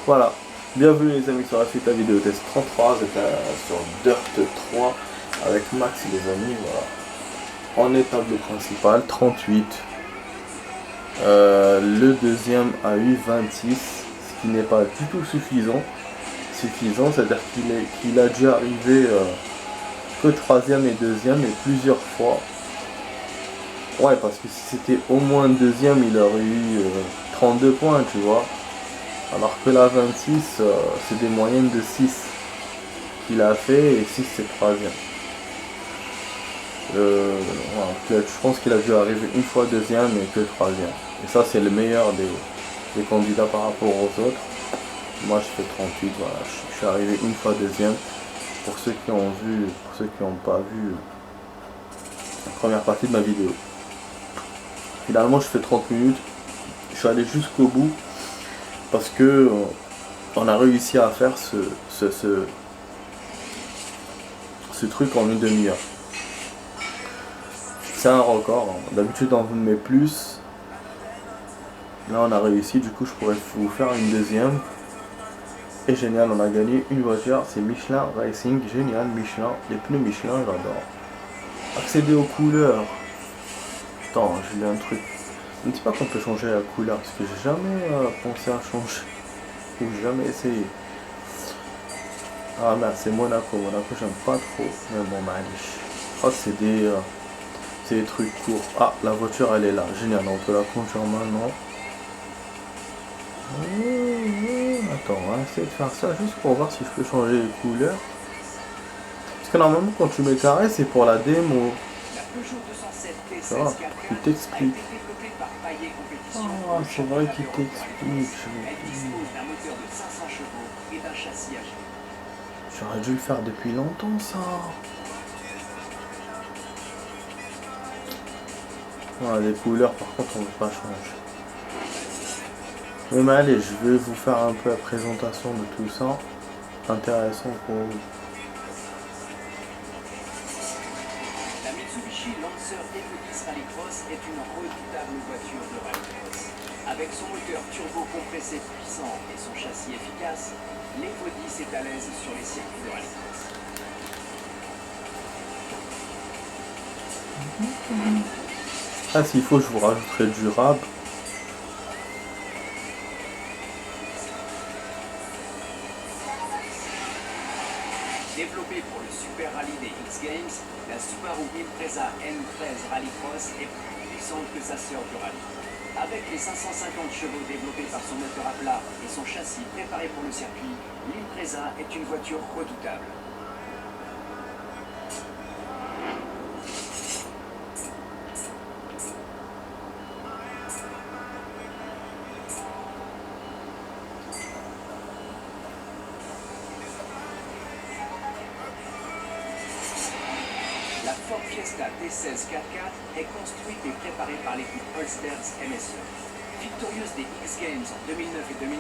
Voilà. Bienvenue les amis sur la suite, la vidéo test 33, c'est sur Dirt 3 avec Max les amis, voilà. On est tableau principal, 38. Le deuxième a eu 26, ce qui n'est pas du tout suffisant. C'est-à-dire qu'il a dû arriver que troisième et deuxième et plusieurs fois. Ouais, parce que si c'était au moins deuxième, il aurait eu 32 points, tu vois. Alors que la 26, c'est des moyennes de 6 qu'il a fait et 6 c'est troisième. Voilà, je pense qu'il a dû arriver une fois deuxième et que troisième. Et ça c'est le meilleur des candidats par rapport aux autres. Moi je fais 38, voilà, je suis arrivé une fois deuxième. Pour ceux qui ont vu, pour ceux qui n'ont pas vu la première partie de ma vidéo. Finalement je fais 30 minutes, je suis allé jusqu'au bout parce que on a réussi à faire ce truc en une demi-heure. C'est un record, hein. D'habitude on vous met plus. Là on a réussi, du coup je pourrais vous faire une deuxième. Et génial, on a gagné une voiture, c'est Michelin Racing, génial, Michelin, les pneus Michelin, j'adore. Accéder aux couleurs. Attends, j'ai lu un truc. Je ne sais pas qu'on peut changer la couleur, parce que j'ai jamais pensé à changer. Ou jamais essayé. Ah merde, c'est Monaco, j'aime pas trop. Mais bon, bah allez. Je crois que c'est des trucs courts. Ah, la voiture elle est là, génial, on peut la conduire maintenant. Attends, on va essayer de faire ça juste pour voir si je peux changer les couleurs. Parce que normalement quand tu mets carré c'est pour la démo. Ça va, il t'explique. Ah, c'est vrai qu'il t'explique. J'aurais dû le faire depuis longtemps ça. Ah, les couleurs par contre on ne peut pas changer. Mais allez, je vais vous faire un peu la présentation de tout ça. Intéressant pour vous. La Mitsubishi Lancer Evo10 Rallycross est une redoutable voiture de rallycross. Avec son moteur turbo compressé puissant et son châssis efficace, l'Evo 10 est à l'aise sur les circuits de rallycross. Ah, s'il faut, je vous rajouterai durable. Développée pour le Super Rally des X Games, la Subaru Impreza N13 Rallycross est plus puissante que sa sœur du rallye. Avec les 550 chevaux développés par son moteur à plat et son châssis préparé pour le circuit, l'Impreza est une voiture redoutable. La Ford Fiesta T16 4x4 est construite et préparée par l'équipe Holsters MSE. Victorieuse des X Games en 2009 et 2010,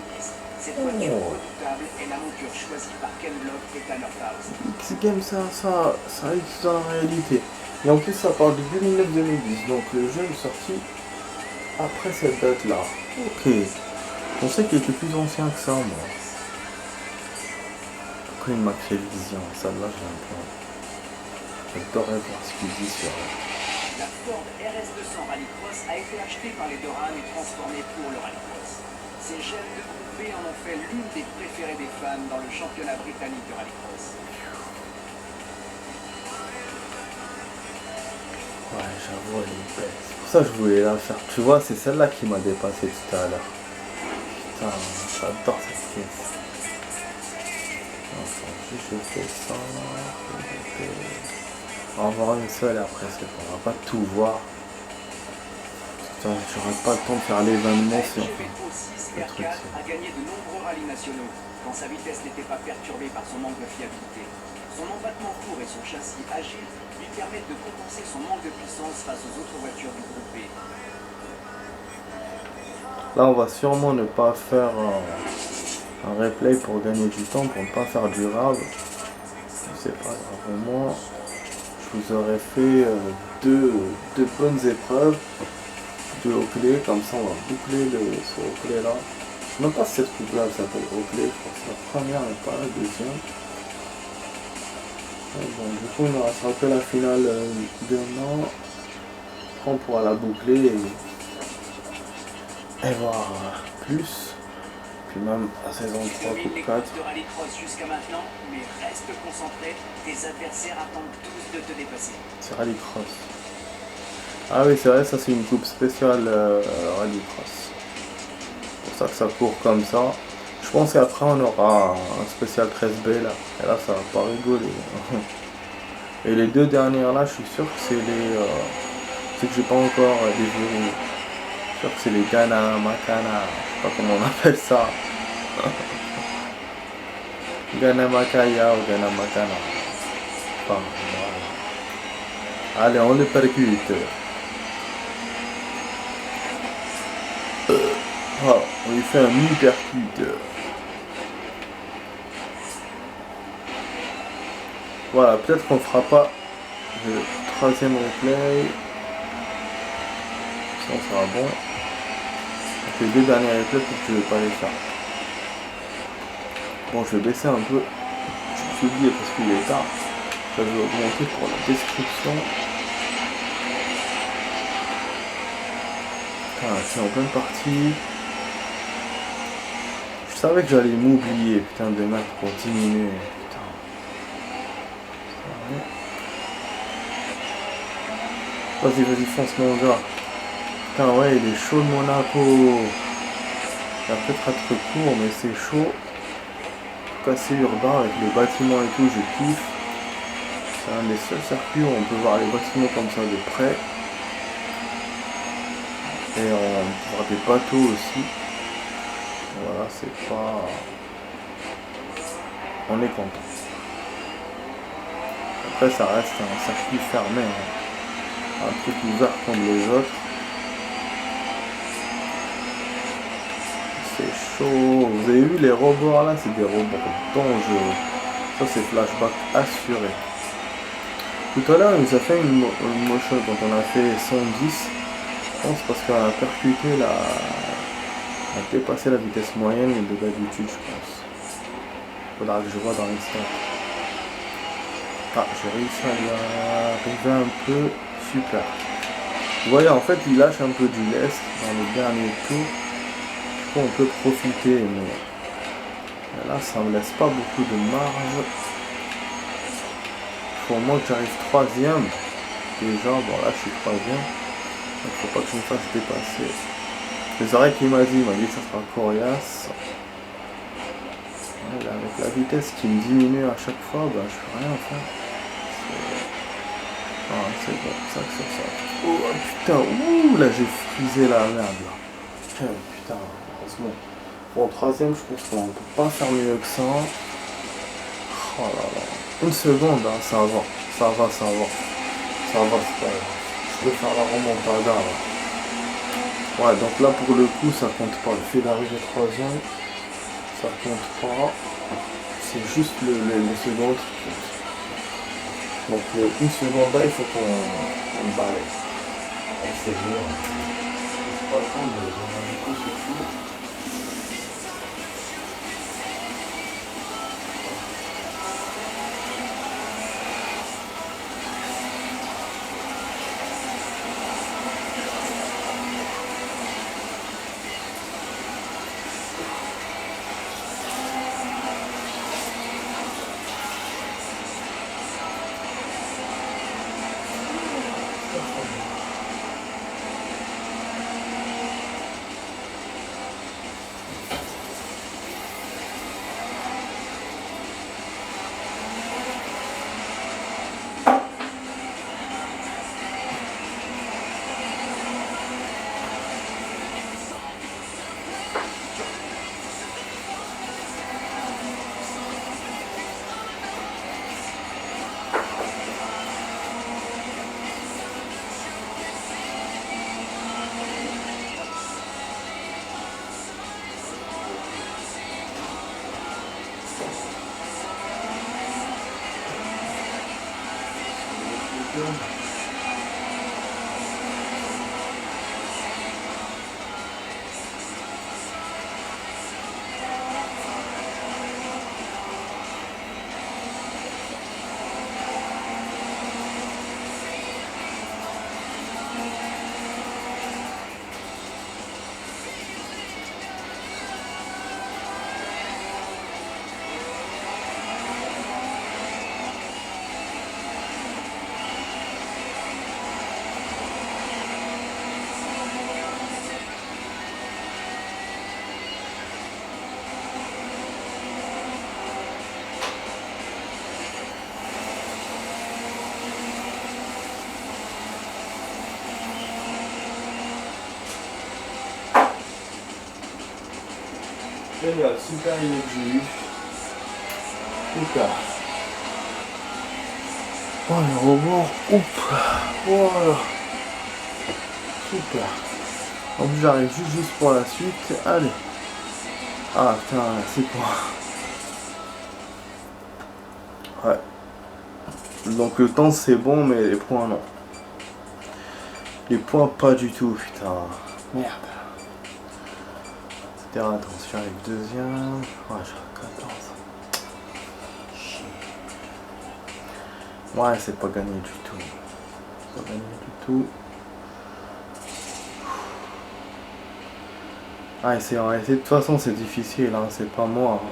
cette voiture redoutable est la monture choisie par Ken Block et Tanner Faust. X Games, ça existe dans la réalité. Et en plus, ça parle de 2009-2010. Donc le jeu est sorti après cette date-là. Ok. On sait qu'il était plus ancien que ça, moi. Pourquoi il m'a créé Vision? Ça, là, j'ai un peu. J'adorerais voir ce qu'il dit sur. La Ford RS200 Rallycross a été achetée par les Durham et transformée pour le Rallycross. Ces gemmes de groupe B en ont fait l'une des préférées des fans dans le championnat britannique de Rallycross. Ouais, j'avoue, elle est belle. C'est pour ça que je voulais la faire. Tu vois, c'est celle-là qui m'a dépassé tout à l'heure. Putain, j'adore cette pièce. Attends, si je fais ça, on va en voir une seule et après c'est bon, on va pas tout voir. Putain, j'aurais pas le temps de faire l'événement si on fait le truc. A gagné de nombreux rallyes nationaux quand sa vitesse n'était pas perturbée par son manque de fiabilité. Son embattement court et son châssis agile lui permettent de compenser son manque de puissance face aux autres voitures du groupe B. Là, on va sûrement ne pas faire un replay pour gagner du temps, pour ne pas faire durable. C'est pas grave, au moins je vous aurais fait deux bonnes épreuves de haut clé, comme ça on va boucler ce haut clé là. sais même pas si cette coupe là s'appelle Oakley, je crois que c'est la première mais pas la deuxième. Et bon, du coup il ne restera que la finale demain. Après on pourra la boucler et voir plus. Puis même à saison 3, coupe 4. de rallycross jusqu'à maintenant, mais reste concentré, tes adversaires attendent tous de te dépasser. C'est rallycross. Ah oui c'est vrai, ça c'est une coupe spéciale rallycross. C'est pour ça que ça court comme ça. Je pense qu'après on aura un spécial 13B là. Et là ça va pas rigoler. Et les deux dernières là, je suis sûr que c'est les... c'est que j'ai pas encore déverrouillé. Je suis sûr que c'est les Ghana, Makana, je sais pas comment on appelle ça. Ghana Makaya ou Ghana Makana. Enfin, voilà. Allez, on le percute. Oh, on lui fait un mini percute. Voilà, peut-être qu'on fera pas le troisième replay. Ça sera bon. Donc les deux derniers replays, pour que je vais pas les faire. Bon, je vais baisser un peu. Je me suis oublié parce qu'il est tard. Je vais augmenter pour la description. Ah, c'est en pleine partie. Je savais que j'allais m'oublier, putain, de mettre pour diminuer. Putain. Vas-y, vas-y, fonce mon gars. Putain, ouais, il est chaud le Monaco. Il va peut-être être court, mais c'est chaud. Assez urbain avec les bâtiments et tout, je kiffe. C'est un des seuls circuits où on peut voir les bâtiments comme ça de près. Et on peut voir des bateaux aussi. Voilà, c'est pas... On est content. Après ça reste un circuit fermé. Hein. Un truc ouvert comme les autres. C'est chaud. Vous avez vu les rebords là, c'est des rebords dangereux. Ça c'est flashback assuré. Tout à l'heure il nous a fait une motion quand on a fait 110. Je pense parce qu'on a percuté la... On a dépassé la vitesse moyenne de d'habitude je pense. Faudra que je vois dans les stats. Ah, j'ai réussi à y arriver un peu. Super. Vous voyez en fait il lâche un peu du lest dans le dernier tour. On peut profiter, mais là ça me laisse pas beaucoup de marge. Il faut au moins que j'arrive troisième. Déjà, bon là je suis troisième. Donc faut pas que je me fasse dépasser. Les oreilles qu'il m'a dit que ça sera coriace. Et là, avec la vitesse qui me diminue à chaque fois, bah je peux rien faire. Ah c'est bon, ça que c'est ça. Oh putain, ouh là j'ai frisé la merde là. Putain, heureusement. Bon, troisième, je pense qu'on ne peut pas faire mieux que ça. Oh là là. Une seconde, hein, ça va. Ça va, ça va. Ça va, c'est pas grave. Je peux faire la remontada. Là. Ouais, donc là, pour le coup, ça compte pas. Le fait d'arriver troisième, ça compte pas. C'est juste les secondes qui comptent. Donc, une seconde là, il faut qu'on balaye. Et c'est bien. C'est pas le temps de donner un coup surtout. Génial, super idée que j'ai eu. Super. Oh, le rebord, oups. Voilà. Super. En plus, j'arrive juste pour la suite. Allez. Ah, putain, c'est quoi? Ouais. Donc le temps c'est bon, mais les points non. Les points pas du tout, putain. Merde. C'était attention, j'arrive deuxième. Ouais, j'arrive 14. Chier. Ouais, c'est pas gagné du tout. C'est pas gagné du tout. Ah, de toute façon c'est difficile, hein, c'est pas moi. Hein.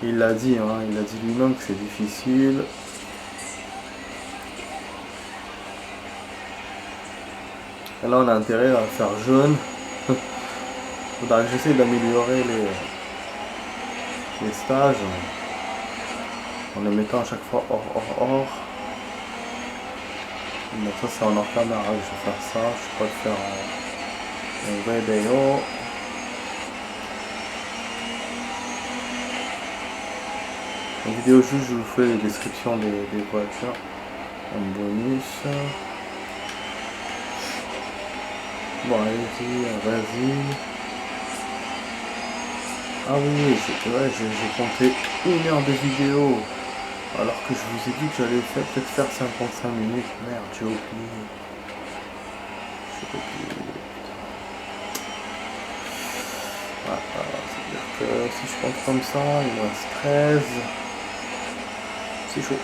Il l'a dit, hein, il a dit lui-même que c'est difficile. Et là on a intérêt à faire jaune. Faudra que j'essaie d'améliorer les stages en les mettant à chaque fois hors. Donc ça c'est en hors caméra que je vais faire ça, je peux pas le faire en vidéo. En vidéo juste je vous fais les descriptions des voitures en bonus. Bon vas-y. Ah oui, j'ai compté 1 heure de vidéo. Alors que je vous ai dit que j'allais peut-être faire 55 minutes. Merde, j'ai oublié. C'est-à-dire que si je compte comme ça, il me reste 13. C'est chaud.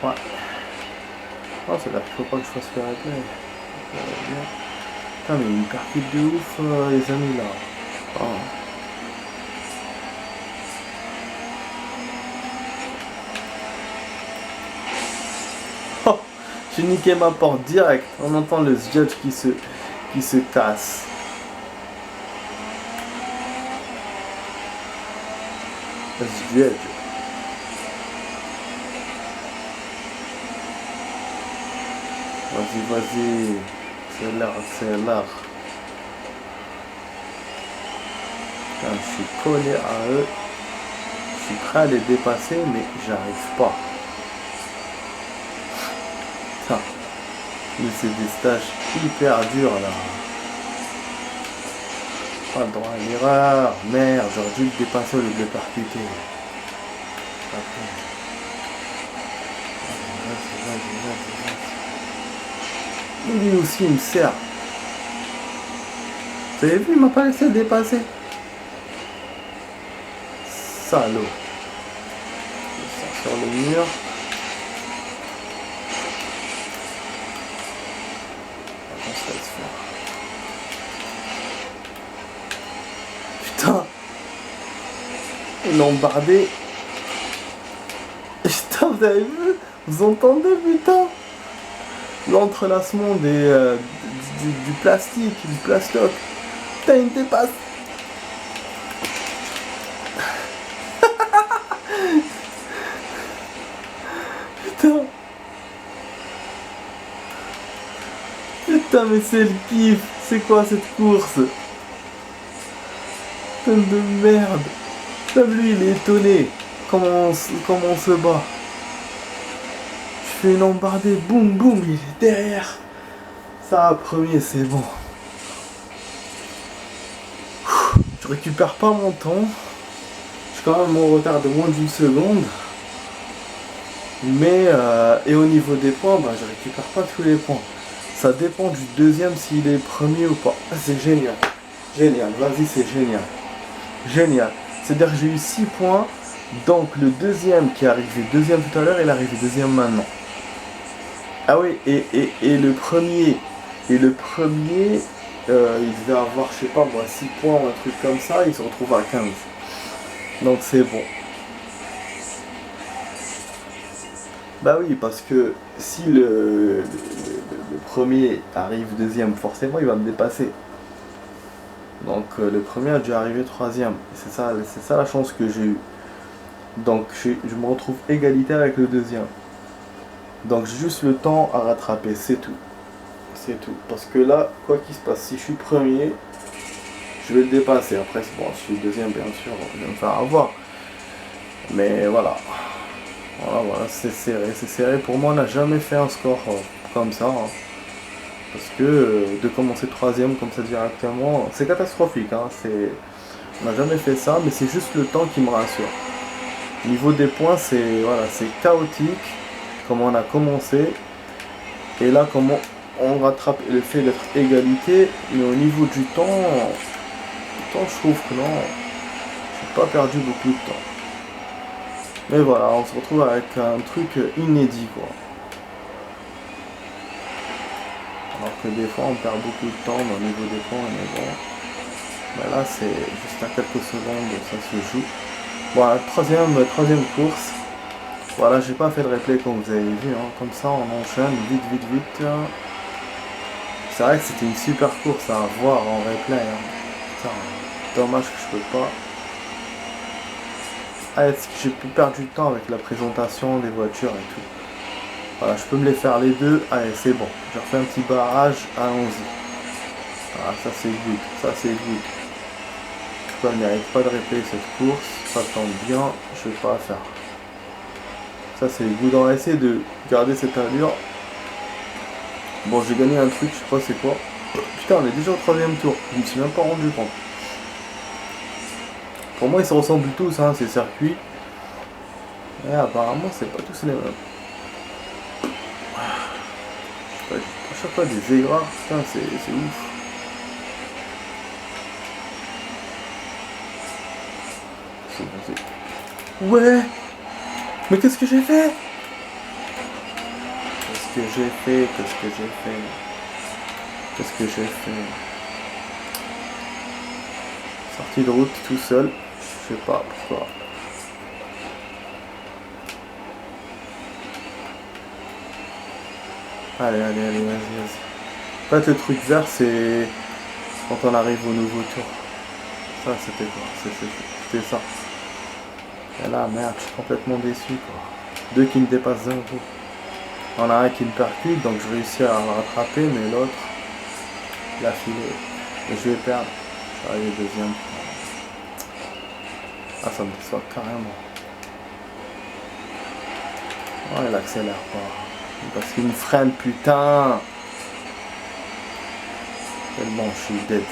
Ouais. Oh, c'est-à-dire qu'il faut pas que je fasse le replay. Putain, mais une partie de ouf, les amis, là. Oh. Oh, j'ai niqué ma porte direct. On entend le judge qui se casse. Judge. Vas-y. C'est l'art. Putain, je suis collé à eux. Je suis prêt à les dépasser, mais j'arrive pas. Putain. Mais c'est des stages hyper durs là. Pas le droit à l'erreur. Merde, j'aurais dû le dépasser au lieu de le percuter. Lui aussi il me sert. Vous avez vu, il m'a pas laissé le dépasser. Salaud. Je sors sur le mur. Attends, ça va se faire. Putain. Ils l'ont bardé. Putain, vous avez vu? Vous entendez, putain? L'entrelacement du plastique, du plastoc. Putain, il me dépasse. Putain, mais c'est le kiff. C'est quoi cette course? Putain de merde. Putain, lui, il est étonné. Comment on se bat. Je fais une embardée, boum, il est derrière. Ça, premier, c'est bon. Je récupère pas mon temps. Je suis quand même en retard de moins d'1 seconde. Mais, et au niveau des points, bah, je récupère pas tous les points. Ça dépend du deuxième s'il est premier ou pas. Ah, c'est génial. Génial, vas-y, c'est génial. Génial. C'est-à-dire que j'ai eu 6 points. Donc le deuxième qui est arrivé deuxième tout à l'heure, il est arrivé deuxième maintenant. Ah oui, et le premier, il devait avoir, je sais pas moi, 6 points ou un truc comme ça, il se retrouve à 15. Donc c'est bon. Bah oui, parce que si le premier arrive deuxième, forcément il va me dépasser. Donc le premier a dû arriver troisième. C'est ça la chance que j'ai eue. Donc je me retrouve égalité avec le deuxième. Donc j'ai juste le temps à rattraper, c'est tout. C'est tout. Parce que là, quoi qu'il se passe, si je suis premier, je vais le dépasser. Après, c'est bon, si je suis deuxième, bien sûr, je vais me faire avoir. Mais voilà. Voilà, c'est serré. C'est serré. Pour moi, on n'a jamais fait un score comme ça. Hein. Parce que de commencer troisième comme ça directement, c'est catastrophique. Hein. On n'a jamais fait ça, mais c'est juste le temps qui me rassure. Niveau des points, c'est chaotique, comment on a commencé. Et là, comment on rattrape le fait d'être égalité. Mais au niveau du temps, je trouve que non, j'ai pas perdu beaucoup de temps. Mais voilà, on se retrouve avec un truc inédit, quoi. Alors que des fois, on perd beaucoup de temps au niveau des points, mais bon. Mais là, c'est juste à quelques secondes, ça se joue. Voilà, troisième course. Voilà, j'ai pas fait le replay comme vous avez vu, hein. Comme ça on enchaîne vite. C'est vrai que c'était une super course à voir en replay. Hein. Putain, dommage que je peux pas. Ah, est-ce que j'ai pu perdre du temps avec la présentation des voitures et tout. Voilà, je peux me les faire les deux. Allez, c'est bon. Je refais un petit barrage, allons-y. Voilà, ça c'est good, Elle ne mérite pas de replay cette course, ça tombe bien, je vais pas la faire. Ça c'est good, on va essayer de garder cette allure. Bon, j'ai gagné un truc, je sais pas c'est quoi. Putain, on est déjà au troisième tour, je me suis même pas rendu compte. Pour moi ils se ressemblent tous, hein, ces circuits. Et apparemment c'est pas tous les mêmes. À chaque fois des aigrats, putain c'est ouf. Ouais. Mais qu'est-ce que j'ai fait? Sortie de route tout seul. Je sais pas pourquoi. Allez, vas-y. En fait, le truc vert, c'est quand on arrive au nouveau tour. Ça, c'était quoi? C'était ça. Et là, merde, je suis complètement déçu, quoi. Deux qui me dépassent d'un coup. On a un qui me percute, donc je réussis à le rattraper, mais l'autre, il a filé. Et je vais perdre. Je suis arrivé deuxième. Ah, ça me déçoit carrément. Oh, il accélère pas. Parce qu'il me freine, putain. Tellement je suis dead.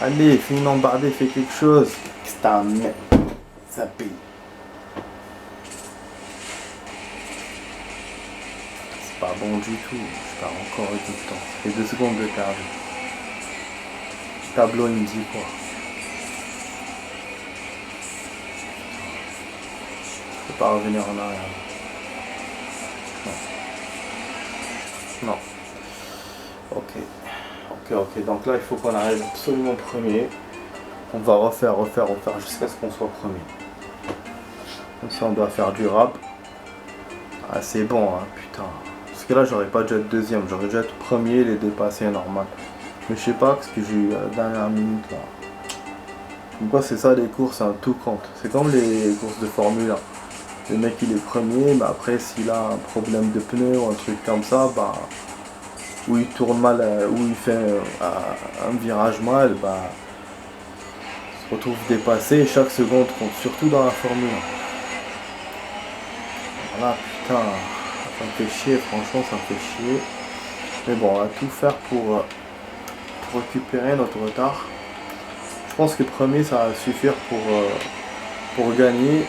Allez, fais une embardée, fais quelque chose. C'est un mec. Ça paye. C'est pas bon du tout. Je perds encore du temps. Ça fait 2 secondes de perdu. Le tableau, il me dit quoi? Je peux pas revenir en arrière. Non. Ok. Donc là, il faut qu'on arrive absolument premier. On va refaire jusqu'à ce qu'on soit premier. Comme ça, on doit faire du rap. Ah, c'est bon, hein, putain. Parce que là, j'aurais pas déjà être deuxième. J'aurais déjà être premier, les dépasser normal. Mais je sais pas, parce que j'ai eu la dernière minute là. Donc quoi, c'est ça les courses, hein, tout compte. C'est comme les courses de Formule 1. Le mec il est premier, mais après s'il a un problème de pneu ou un truc comme ça, bah, où il tourne mal, où il fait un virage mal, bah, il se retrouve dépassé et chaque seconde compte, surtout dans la Formule 1. Voilà, putain, ça me fait chier, franchement ça me fait chier. Mais bon, on va tout faire pour récupérer notre retard. Je pense que premier ça va suffire pour gagner.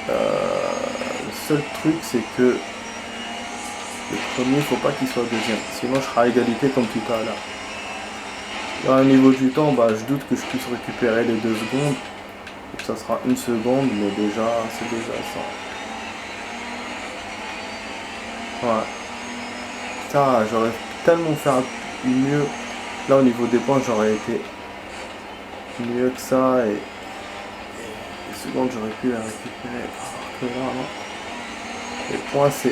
Le seul truc c'est que le premier faut pas qu'il soit deuxième, sinon je serai à égalité comme tout à l'heure. Là au niveau du temps, bah, je doute que je puisse récupérer les 2 secondes. Donc ça sera 1 seconde, mais déjà c'est déjà ça. Ouais. Putain, j'aurais tellement fait mieux. Là au niveau des points j'aurais été mieux que ça et les secondes j'aurais pu les récupérer. Alors que là non. Les points c'est...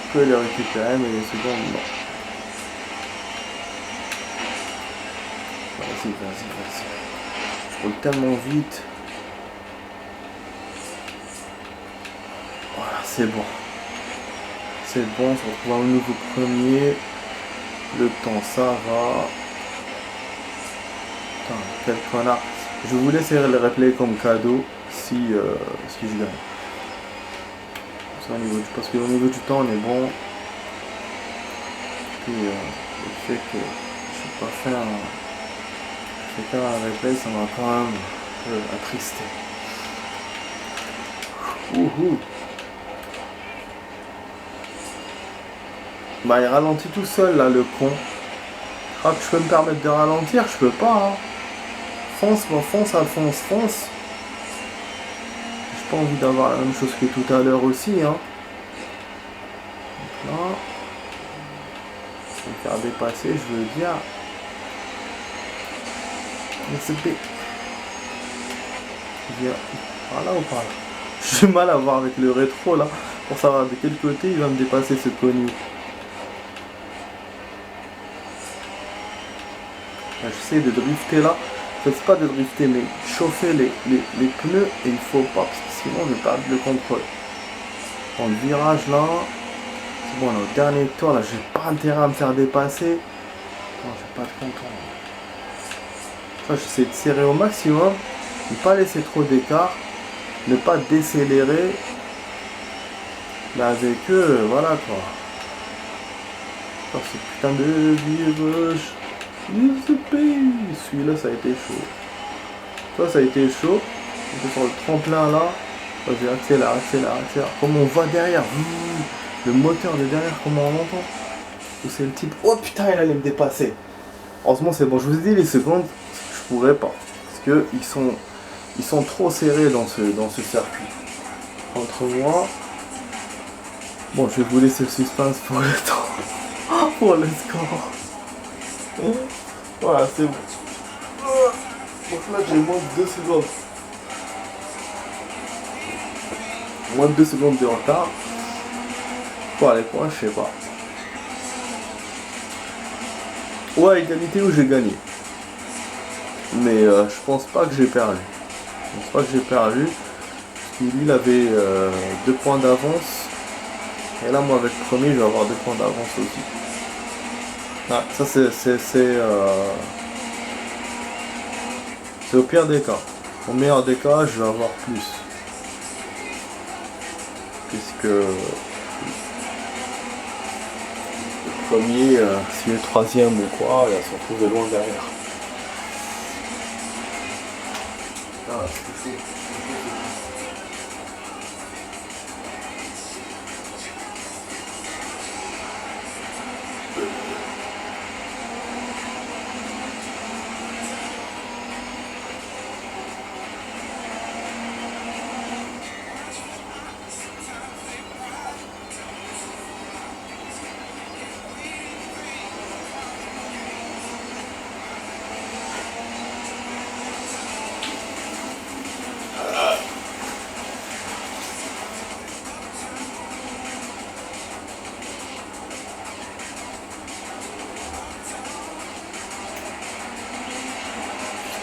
Je peux les récupérer mais les secondes non. Vas-y. Je roule tellement vite. Voilà, c'est bon. C'est bon, on se retrouve à un nouveau premier. Le temps, ça va. Putain, quel connard. Je vous laisserai le replay comme cadeau si je gagne. Parce qu'au niveau du temps, on est bon. Puis le fait que je n'ai pas fait un replay, ça m'a quand même un peu attristé. Ouhou. Bah il ralentit tout seul là, le con. Ah, que je peux me permettre de ralentir, je peux pas. Hein. Fonce, Alphonse, fonce. J'ai pas envie d'avoir la même chose que tout à l'heure aussi. Hein. Donc là, je vais me faire dépasser, je veux dire. Mais c'est B. Viens par là ou par là. J'ai mal à voir avec le rétro là. Pour savoir de quel côté il va me dépasser ce connu. J'essaie de drifter là. En fait, c'est pas de drifter, mais chauffer les pneus et il faut pas, parce que sinon je vais perdre le contrôle. Dans le virage là, c'est bon, au dernier tour là, j'ai pas intérêt à me faire dépasser. Non, j'ai pas de contrôle. Ça, j'essaie de serrer au maximum, ne pas laisser trop d'écart, ne pas décélérer. Mais avec eux, voilà quoi. Oh, ce putain de virage. Celui-là ça a été chaud. Ça a été chaud. On est sur le tremplin là. Vas-y, accélère. Comme on voit derrière. Le moteur de derrière, comment on l'entend. Ou c'est le type. Oh putain, il allait me dépasser. Heureusement c'est bon. Je vous ai dit les secondes, je pourrais pas. Parce que ils sont trop serrés dans ce circuit. Entre moi. Bon, je vais vous laisser le suspense pour le temps. Pour le score. Voilà, c'est bon. Donc là, j'ai moins de 2 secondes. Moins de 2 secondes de retard. Pour les points, je sais pas. Ouais, égalité où j'ai gagné. Mais je pense pas que j'ai perdu. Parce qu'il il avait 2 points d'avance. Et là, moi, avec le premier, je vais avoir 2 points d'avance aussi. Ah, ça c'est au pire des cas. Au meilleur des cas, je vais avoir plus. Puisque le premier, s'il est troisième ou quoi, il va se retrouver loin derrière. Ah, c'est fou.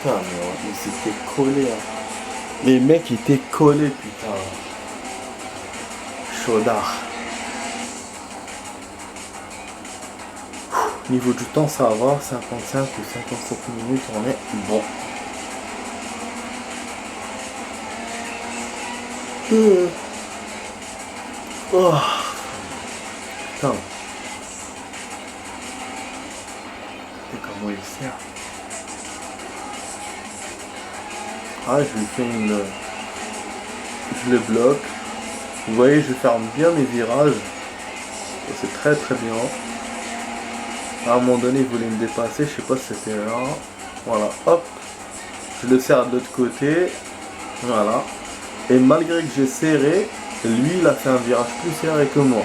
Putain, mais ils étaient collés. Hein. Les mecs étaient collés, putain. Chaudard. Niveau du temps, ça va. 55 ou 57 minutes, on est bon. Oh. Putain. Et comment il sert. Ah, je lui fais une... Je le bloque. Vous voyez, je ferme bien mes virages. Et c'est très bien. À un moment donné, il voulait me dépasser. Je sais pas si c'était là. Voilà, hop. Je le serre de l'autre côté. Voilà. Et malgré que j'ai serré, lui, il a fait un virage plus serré que moi.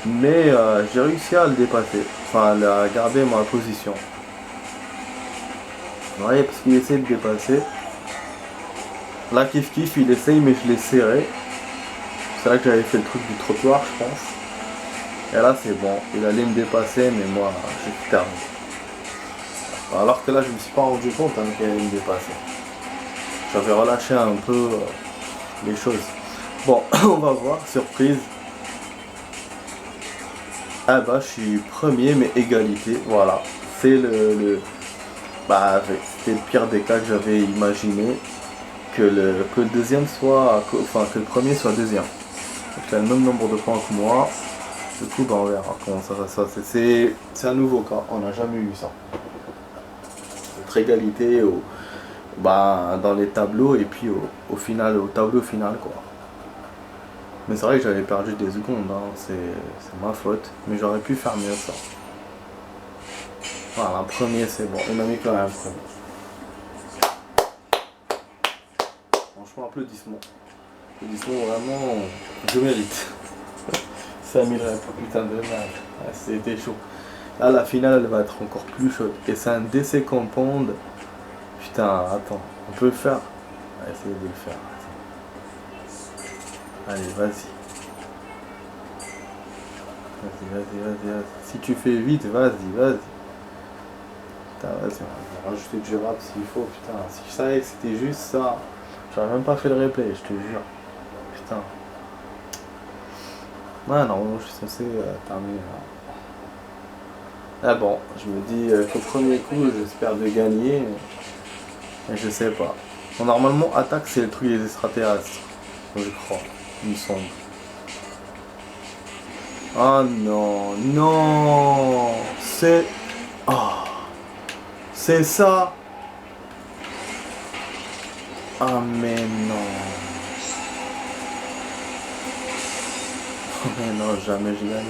Mais j'ai réussi à le dépasser. Enfin, à garder ma position. Vous voyez, parce qu'il essaie de dépasser. Là, kiff, il essaye, mais je l'ai serré. C'est là que j'avais fait le truc du trottoir, je pense. Et là, c'est bon. Il allait me dépasser, mais moi, j'ai terminé. Alors que là, je me suis pas rendu compte qu'il allait me dépasser. J'avais relâché un peu les choses. Bon, on va voir. Surprise. Ah bah je suis premier mais égalité, voilà. C'est bah c'était le pire des cas que j'avais imaginé. Que le deuxième soit. Enfin que le premier soit deuxième. Donc il a le même nombre de points que moi. Du coup bah on verra comment ça va se passer. C'est un nouveau cas, on n'a jamais eu ça. Notre égalité bah, dans les tableaux et puis au final, au tableau final quoi. Mais c'est vrai que j'avais perdu des secondes, hein. C'est ma faute. Mais j'aurais pu faire mieux ça. Voilà, premier c'est bon. Il m'a mis quand même premier. Franchement, applaudissements. Applaudissements vraiment, je mérite. 5000 reps, putain de merde. Ah, c'était chaud. Là, la finale, elle va être encore plus chaude. Et c'est un DC compound. Putain, attends, on peut le faire. On va essayer de le faire. Allez, vas-y. Vas-y. Si tu fais vite, vas-y. Putain, vas-y, on va rajouter du rap s'il faut. Putain, si je savais que c'était juste ça, j'aurais même pas fait le replay, je te jure. Putain. Ouais, non, je suis censé terminer là. Ah bon, je me dis qu'au premier coup, j'espère de gagner. Mais je sais pas. Bon, normalement, attaque, c'est le truc des extraterrestres. Je crois, il me semble. Ah non, c'est... Oh, c'est ça. Ah mais non. Mais non, jamais je gagnerai.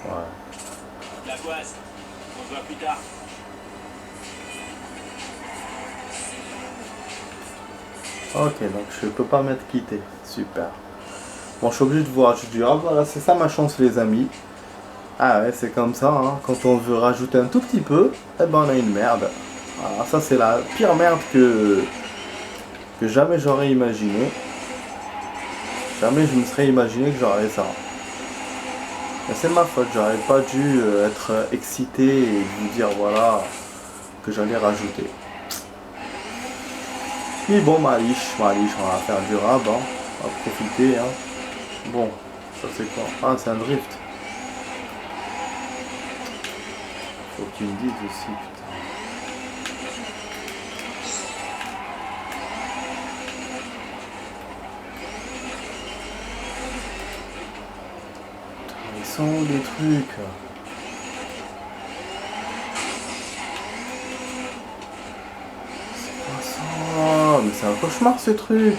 Ouais. La boise, on se voit plus tard. Ok, donc je peux pas m'être quitté. Super. Bon, je suis obligé de vous rajouter du rap. Voilà, c'est ça ma chance, les amis. Ah ouais, c'est comme ça, hein. Quand on veut rajouter un tout petit peu, eh ben on a une merde. Voilà, ça c'est la pire merde que jamais j'aurais imaginé. Jamais je me serais imaginé que j'aurais ça. Mais c'est ma faute, j'aurais pas dû être excité et vous dire voilà que j'allais rajouter. Mais bon, Maliche, on va faire du rab, hein. On va profiter, hein. Bon, ça c'est quoi? Ah, c'est un drift. Faut que tu me dises aussi, putain. Ils sont où les trucs? C'est quoi ça? Mais c'est un cauchemar ce truc.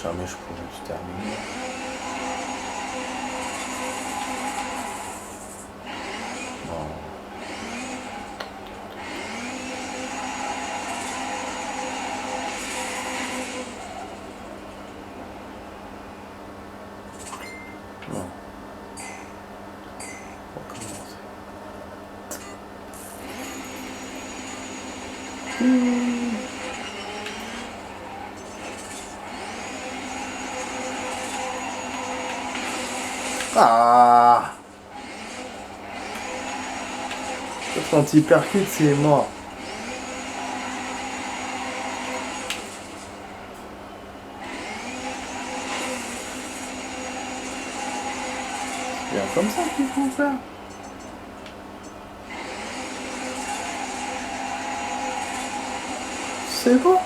Jamais je pourrais tout terminer. Non. Non. On va commencer. Ah! Quand il percute, c'est mort. C'est bien comme ça qu'il faut faire. C'est bon.